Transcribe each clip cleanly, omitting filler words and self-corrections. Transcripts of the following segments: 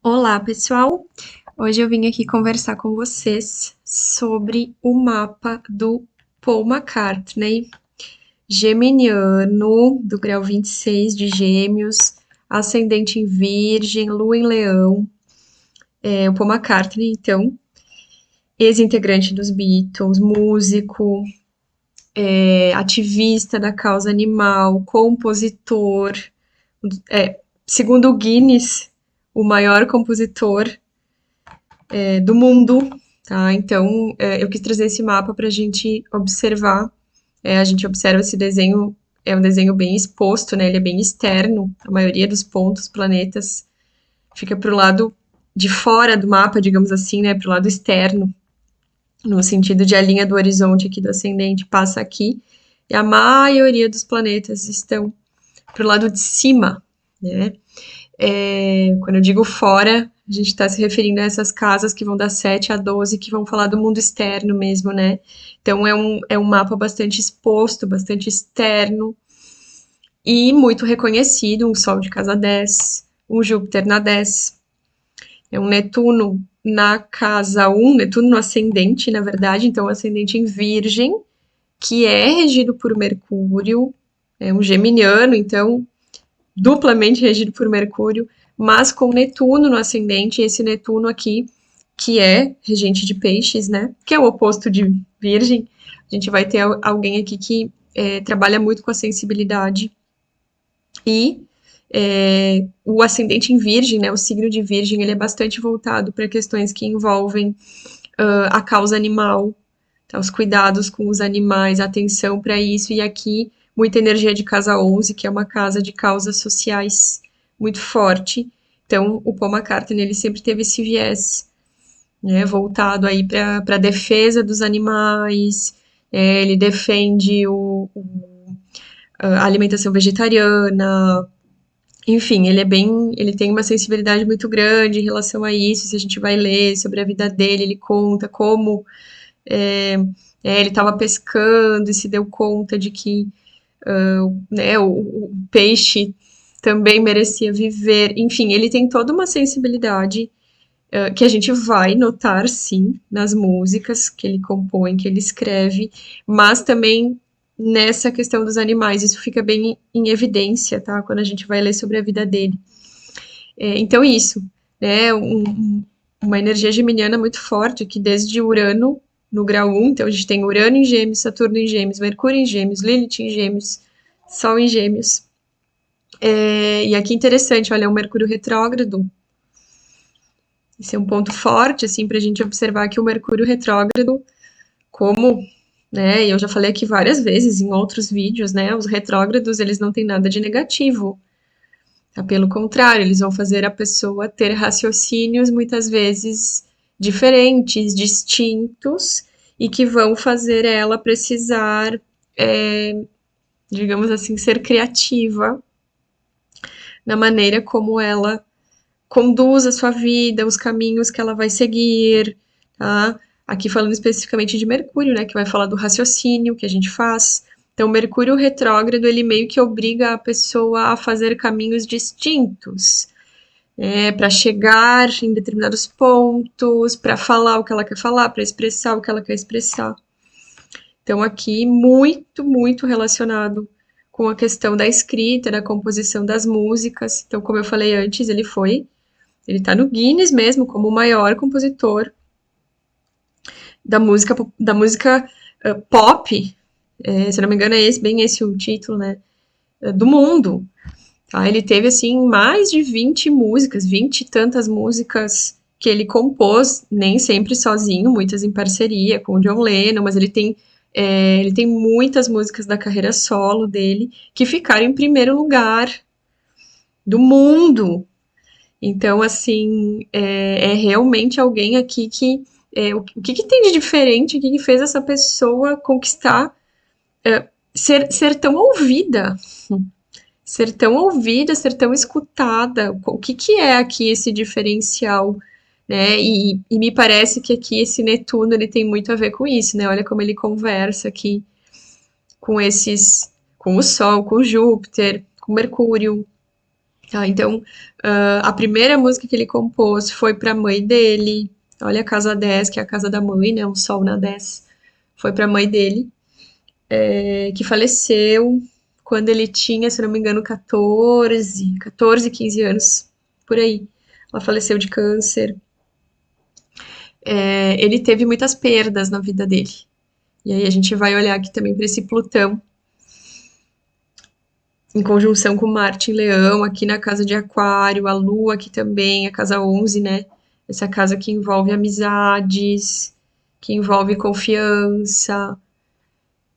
Olá, pessoal! Hoje eu vim aqui conversar com vocês sobre o mapa do Paul McCartney, geminiano, do grau 26 de Gêmeos, ascendente em Virgem, lua em Leão. O Paul McCartney, então, ex-integrante dos Beatles, músico, ativista da causa animal, compositor, segundo o Guinness, o maior compositor do mundo, tá? Então, eu quis trazer esse mapa para a gente observar. A gente observa esse desenho, é um desenho bem exposto, né? Ele é bem externo. A maioria dos pontos, planetas, fica para o lado de fora do mapa, digamos assim, né? Para o lado externo, no sentido de a linha do horizonte aqui do ascendente passa aqui. E a maioria dos planetas estão para o lado de cima, né? Quando eu digo fora, a gente está se referindo a essas casas que vão das 7 a 12, que vão falar do mundo externo mesmo, né? Então é um mapa bastante exposto, bastante externo e muito reconhecido, um Sol de casa 10, um Júpiter na 10, um Netuno na casa 1, Netuno no ascendente, na verdade, então ascendente em Virgem, que é regido por Mercúrio, é um geminiano, então duplamente regido por Mercúrio, mas com Netuno no ascendente, e esse Netuno aqui, que é regente de peixes, né? Que é o oposto de Virgem. A gente vai ter alguém aqui que trabalha muito com a sensibilidade e o ascendente em Virgem, né? O signo de Virgem, ele é bastante voltado para questões que envolvem a causa animal, tá? Os cuidados com os animais, atenção para isso, e aqui muita energia de casa 11, que é uma casa de causas sociais muito forte. Então, o Paul McCartney, ele sempre teve esse viés, né, voltado aí para a defesa dos animais, ele defende a alimentação vegetariana, enfim, ele tem uma sensibilidade muito grande em relação a isso. Se a gente vai ler sobre a vida dele, ele conta como é, ele estava pescando e se deu conta de que né, o peixe também merecia viver. Enfim, ele tem toda uma sensibilidade que a gente vai notar, sim, nas músicas que ele compõe, que ele escreve, mas também nessa questão dos animais. Isso fica bem em evidência, tá? Quando a gente vai ler sobre a vida dele. Então, isso, né? Uma energia geminiana muito forte, que desde Urano, no grau 1, então a gente tem Urano em Gêmeos, Saturno em Gêmeos, Mercúrio em Gêmeos, Lilith em Gêmeos, Sol em Gêmeos. E aqui interessante, olha, o Mercúrio retrógrado. Esse é um ponto forte, assim, para a gente observar que o Mercúrio retrógrado, como, né, eu já falei aqui várias vezes em outros vídeos, né, os retrógrados, eles não têm nada de negativo. Tá? Pelo contrário, eles vão fazer a pessoa ter raciocínios muitas vezes diferentes, distintos, e que vão fazer ela precisar, digamos assim, ser criativa na maneira como ela conduz a sua vida, os caminhos que ela vai seguir, tá? Aqui falando especificamente de Mercúrio, né, que vai falar do raciocínio que a gente faz. Então, Mercúrio retrógrado, ele meio que obriga a pessoa a fazer caminhos distintos, para chegar em determinados pontos, para falar o que ela quer falar, para expressar o que ela quer expressar. Então, aqui, muito, muito relacionado com a questão da escrita, da composição das músicas. Então, como eu falei antes, ele está no Guinness mesmo como o maior compositor da música pop, se não me engano é bem esse o título, né, do mundo. Tá? Ele teve, assim, mais de 20 músicas, 20 e tantas músicas que ele compôs, nem sempre sozinho, muitas em parceria com o John Lennon, mas ele tem muitas músicas da carreira solo dele que ficaram em primeiro lugar do mundo. Então, assim, é realmente alguém aqui que. O que tem de diferente, o que fez essa pessoa conquistar, ser tão ouvida, ser tão escutada? O que é aqui esse diferencial, né? E me parece que aqui esse Netuno ele tem muito a ver com isso, né? Olha como ele conversa aqui com o Sol, com Júpiter, com Mercúrio. Tá, então, a primeira música que ele compôs foi para a mãe dele. Olha a casa 10, que é a casa da mãe, né? Um sol na 10. Foi para a mãe dele, que faleceu quando ele tinha, se não me engano, 15 anos, por aí. Ela faleceu de câncer. Ele teve muitas perdas na vida dele. E aí a gente vai olhar aqui também para esse Plutão, em conjunção com Marte em Leão, aqui na casa de Aquário, a Lua aqui também, a casa 11, né? Essa casa que envolve amizades, que envolve confiança.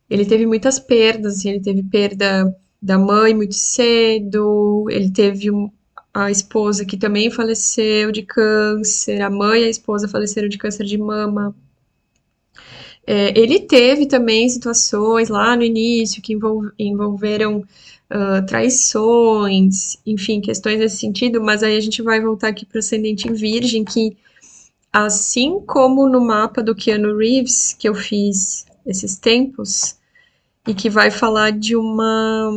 Ele teve muitas perdas, assim, ele teve perda da mãe muito cedo, ele teve a esposa que também faleceu de câncer, a mãe e a esposa faleceram de câncer de mama. Ele teve também situações lá no início que envolveram traições, enfim, questões nesse sentido, mas aí a gente vai voltar aqui para o ascendente em Virgem, que assim como no mapa do Keanu Reeves, que eu fiz esses tempos, e que vai falar de uma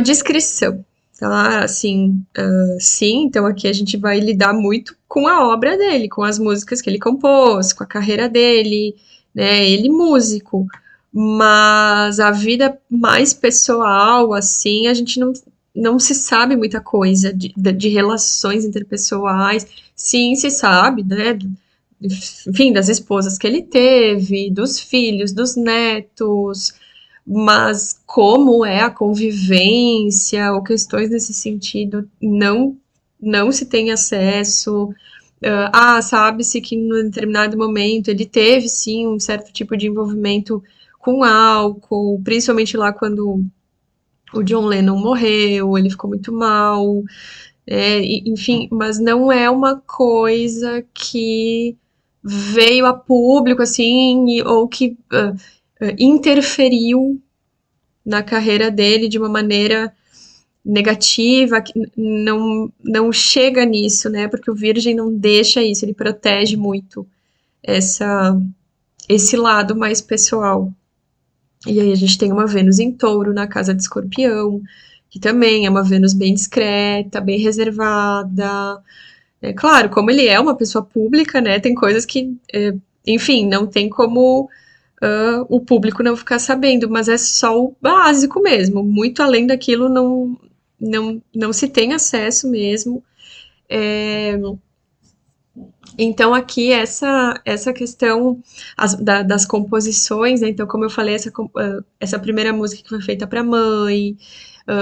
descrição, tá? Assim, sim, então aqui a gente vai lidar muito com a obra dele, com as músicas que ele compôs, com a carreira dele, né? Ele músico, mas a vida mais pessoal, assim, a gente não se sabe muita coisa de relações interpessoais. Sim, se sabe, né? Enfim, das esposas que ele teve, dos filhos, dos netos, mas como é a convivência ou questões nesse sentido, não se tem acesso. Sabe-se que em um determinado momento ele teve sim um certo tipo de envolvimento com álcool, principalmente lá quando o John Lennon morreu, ele ficou muito mal, enfim, mas não é uma coisa que veio a público assim, ou que interferiu na carreira dele de uma maneira negativa, que não chega nisso, né? Porque o Virgem não deixa isso, ele protege muito essa, esse lado mais pessoal. E aí a gente tem uma Vênus em Touro na casa de Escorpião, que também é uma Vênus bem discreta, bem reservada. É claro, como ele é uma pessoa pública, né? Tem coisas que, enfim, não tem como o público não ficar sabendo, mas é só o básico mesmo. Muito além daquilo não se tem acesso mesmo. É, então aqui essa questão das composições, né? Então como eu falei, essa primeira música que foi feita para mãe,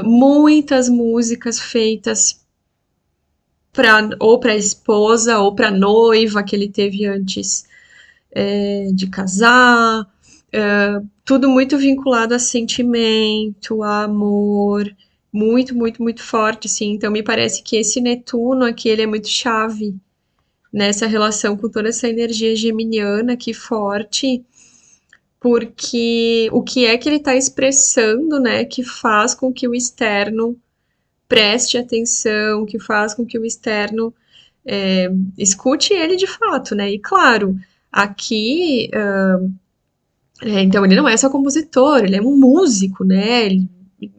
muitas músicas feitas ou para a esposa ou para a noiva que ele teve antes de casar, tudo muito vinculado a sentimento, a amor, muito, muito, muito forte, assim. Então me parece que esse Netuno aqui, ele é muito chave nessa relação com toda essa energia geminiana aqui forte, porque o que é que ele está expressando, né, que faz com que o externo preste atenção, que faz com que o externo escute ele de fato, né? E claro, aqui então ele não é só compositor, ele é um músico, né?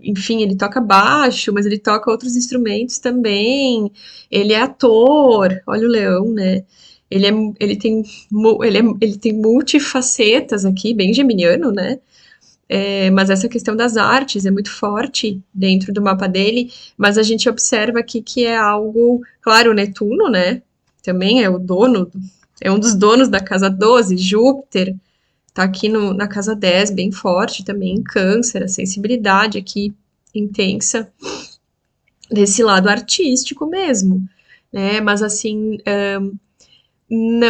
Enfim, ele toca baixo, mas ele toca outros instrumentos também. Ele é ator, olha o leão, né? Ele, é, ele tem multifacetas aqui, bem geminiano, né? Mas essa questão das artes é muito forte dentro do mapa dele, mas a gente observa aqui que é algo, claro, o Netuno, né? Também é o dono, é um dos donos da casa 12, Júpiter, tá aqui na casa 10, bem forte também, em câncer, a sensibilidade aqui intensa, desse lado artístico mesmo, né? Mas assim,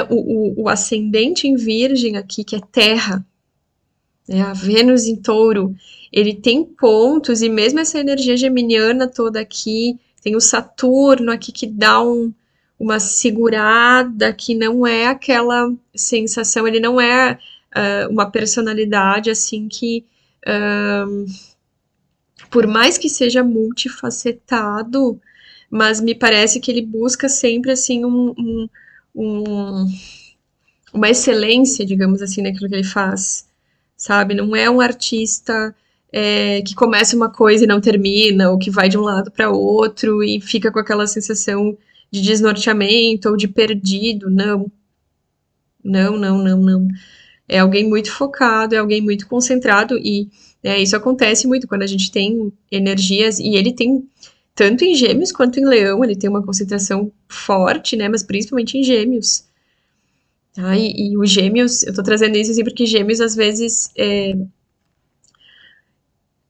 o ascendente em Virgem aqui, que é terra, né? A Vênus em Touro, ele tem pontos, e mesmo essa energia geminiana toda aqui, tem o Saturno aqui que dá uma segurada, que não é aquela sensação, ele não é uma personalidade assim que, por mais que seja multifacetado, mas me parece que ele busca sempre assim um, uma excelência, digamos assim, naquilo que ele faz, sabe? Não é um artista que começa uma coisa e não termina, ou que vai de um lado para outro e fica com aquela sensação de desnorteamento ou de perdido. Não, não, não, não, não. É alguém muito focado, é alguém muito concentrado e isso acontece muito quando a gente tem energias e ele tem tanto em Gêmeos quanto em Leão, ele tem uma concentração forte, né? Mas principalmente em Gêmeos. Tá? E os Gêmeos, eu tô trazendo isso assim porque Gêmeos às vezes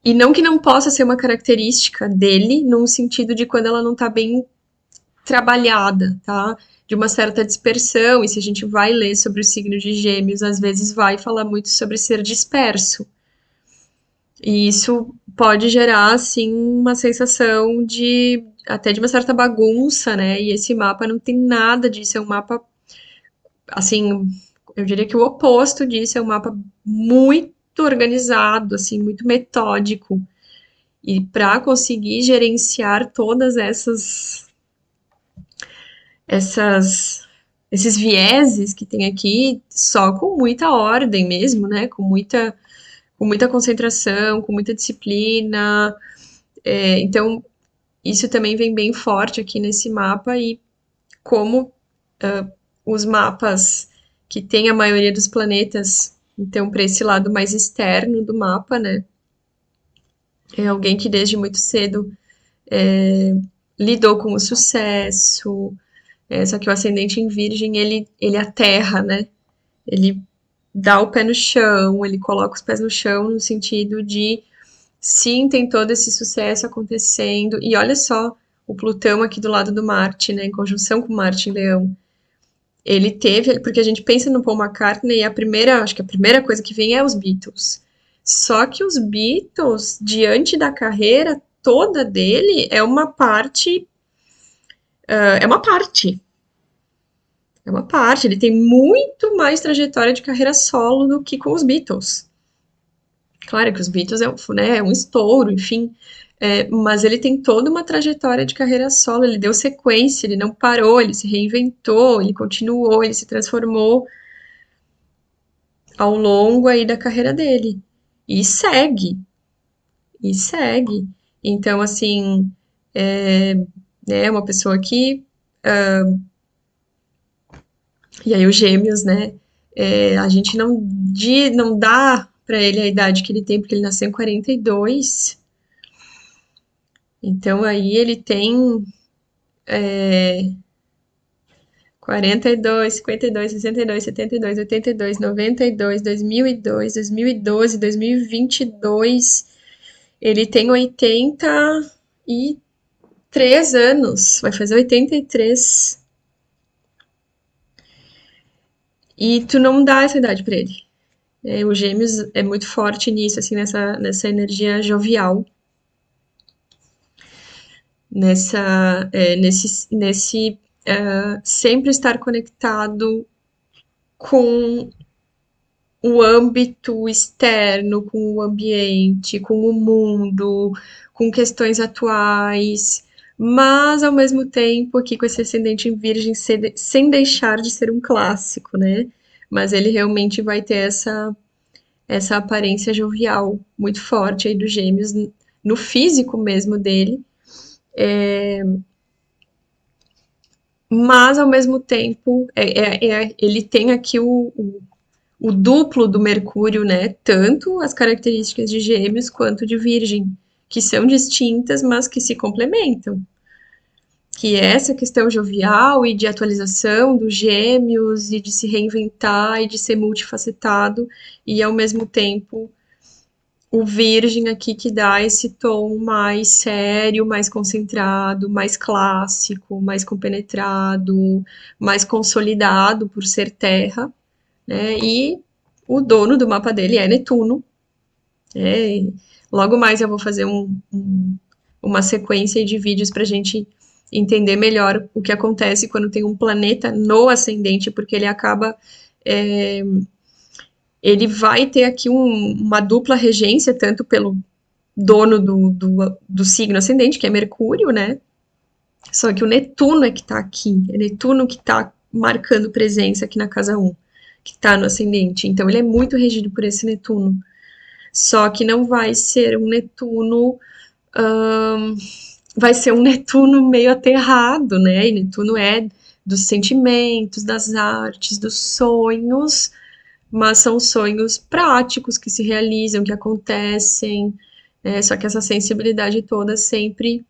e não que não possa ser uma característica dele, num sentido de quando ela não tá bem trabalhada, tá? De uma certa dispersão, e se a gente vai ler sobre o signo de Gêmeos, às vezes vai falar muito sobre ser disperso. E isso pode gerar, assim, uma sensação de até de uma certa bagunça, né? E esse mapa não tem nada disso, é um mapa, assim, eu diria que o oposto disso, é um mapa muito organizado, assim, muito metódico. E para conseguir gerenciar todas essas esses vieses que tem aqui, só com muita ordem mesmo, né? Com muita concentração, com muita disciplina. Então, isso também vem bem forte aqui nesse mapa e como os mapas que tem a maioria dos planetas, então, para esse lado mais externo do mapa, né? É alguém que desde muito cedo lidou com o sucesso, só que o ascendente em Virgem, ele aterra, né? Ele dá o pé no chão, ele coloca os pés no chão no sentido de sim, tem todo esse sucesso acontecendo. E olha só, o Plutão aqui do lado do Marte, né, em conjunção com Marte em Leão. Ele teve, porque a gente pensa no Paul McCartney e acho que a primeira coisa que vem é os Beatles. Só que os Beatles, diante da carreira toda dele, é uma parte, é uma parte. Ele tem muito mais trajetória de carreira solo do que com os Beatles. Claro que os Beatles é um estouro, enfim, mas ele tem toda uma trajetória de carreira solo, ele deu sequência, ele não parou, ele se reinventou, ele continuou, ele se transformou ao longo aí da carreira dele. E segue, e segue. Então, assim, é uma pessoa que. E aí, os gêmeos, né? A gente não dá para ele a idade que ele tem, porque ele nasceu em 42. Então, aí ele tem 42, 52, 62, 72, 82, 92, 2002, 2012, 2022. Ele tem 83 anos, vai fazer 83. E tu não dá essa idade pra ele. O Gêmeos é muito forte nisso, assim, nessa energia jovial, nesse sempre estar conectado com o âmbito externo, com o ambiente, com o mundo, com questões atuais, mas ao mesmo tempo aqui com esse ascendente em Virgem sem deixar de ser um clássico, né? Mas ele realmente vai ter essa aparência jovial muito forte aí dos Gêmeos no físico mesmo dele, mas ao mesmo tempo ele tem aqui o duplo do Mercúrio, né? Tanto as características de Gêmeos quanto de Virgem, que são distintas, mas que se complementam. Que é essa questão jovial e de atualização dos Gêmeos e de se reinventar e de ser multifacetado e ao mesmo tempo o Virgem aqui que dá esse tom mais sério, mais concentrado, mais clássico, mais compenetrado, mais consolidado por ser terra, né? E o dono do mapa dele é Netuno. Logo mais eu vou fazer uma sequência de vídeos para a gente entender melhor o que acontece quando tem um planeta no ascendente, porque ele acaba. Ele vai ter aqui uma dupla regência, tanto pelo dono do signo ascendente, que é Mercúrio, né? Só que o Netuno é que tá aqui, é Netuno que tá marcando presença aqui na casa 1, que tá no ascendente. Então ele é muito regido por esse Netuno. Só que não vai ser um Netuno, ahn, vai ser um Netuno meio aterrado, né? E Netuno é dos sentimentos, das artes, dos sonhos, mas são sonhos práticos que se realizam, que acontecem, né? Só que essa sensibilidade toda sempre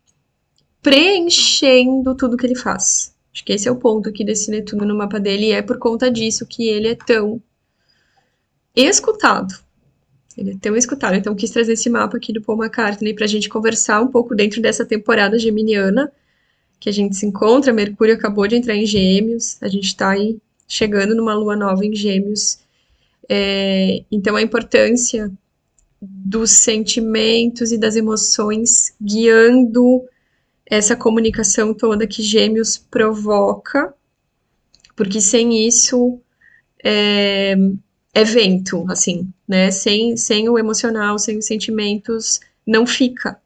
preenchendo tudo que ele faz. Acho que esse é o ponto aqui desse Netuno no mapa dele, e é por conta disso que ele é tão escutado. Ele é tão escutado. Então, quis trazer esse mapa aqui do Paul McCartney para a gente conversar um pouco dentro dessa temporada geminiana que a gente se encontra. Mercúrio acabou de entrar em Gêmeos, a gente está aí chegando numa lua nova em Gêmeos. Então, a importância dos sentimentos e das emoções guiando essa comunicação toda que Gêmeos provoca, porque sem isso é vento, assim, né? Sem o emocional, sem os sentimentos, não fica.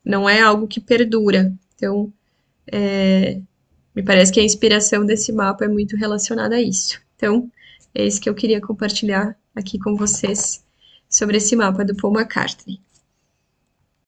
Não é algo que perdura. Então, me parece que a inspiração desse mapa é muito relacionada a isso. Então, é isso que eu queria compartilhar aqui com vocês sobre esse mapa do Paul McCartney.